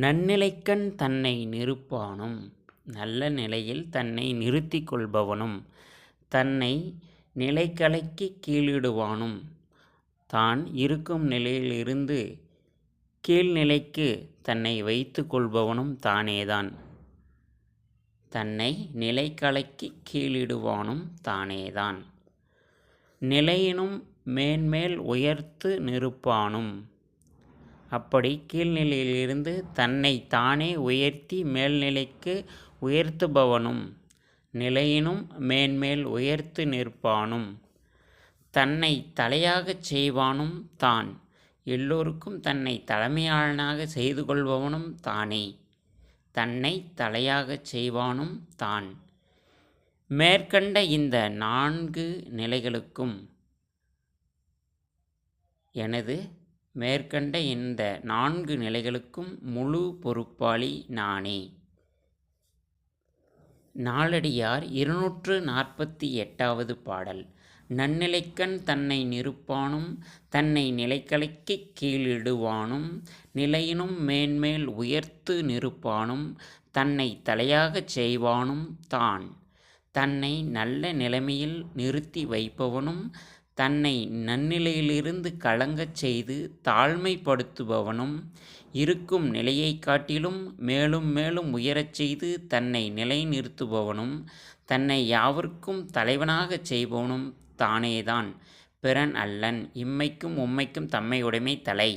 நன்னிலைக்கண் தன்னை நிறுப்பானும் நல்ல நிலையில் தன்னை நிறுத்திக் கொள்பவனும் தன்னை நிலைகளைக்கிக் கீழிடுவானும் தான் இருக்கும் நிலையிலிருந்து கீழ்நிலைக்குத் தன்னை வைத்துக் கொள்பவனும் தானேதான். தன்னை நிலைகளைக்கிக் கீழிடுவானும் தானேதான். நிலையினும் மேன்மேல் உயர்த்து நிறுப்பானும் அப்படி கீழ்நிலையிலிருந்து தன்னைத் தானே உயர்த்தி மேல்நிலைக்கு உயர்த்துபவனும் நிலையினும் மேன்மேல் உயர்த்து நிற்பானும் தன்னைத் தலையாகச் செய்வானும் தான். எல்லோருக்கும் தன்னைத் தலைமையாளனாகச் செய்து கொள்பவனும் தானே. தன்னைத் தலையாகச் செய்வானும் தான். மேற்கண்ட இந்த 4 நிலைகளுக்கும் மேற்கண்ட இந்த 4 நிலைகளுக்கும் முழு பொறுப்பாளி நானே. நாலடியார் 248வது பாடல். நன்னிலைக்கண் தன்னை நிறுப்பானும் தன்னை நிலைகளைக்கிக் கீழிடுவானும் நிலையினும் மேன்மேல் உயர்த்து நிறுப்பானும் தன்னைத் தலையாகச் செய்வானும் தான். தன்னை நல்ல நிலைமையில் நிறுத்தி வைப்பவனும் தன்னை நன்னிலையிலிருந்து கலங்கச் செய்து தாழ்மைப்படுத்துபவனும் இருக்கும் நிலையைக் காட்டிலும் மேலும் மேலும் உயரச் செய்து தன்னை நிலைநிறுத்துபவனும் தன்னை யாவர்க்கும் தலைவனாகச் செய்பவனும் தானேதான். பிறன் அல்லன். இம்மைக்கும் உம்மைக்கும் தம்மையுடைமை தலை.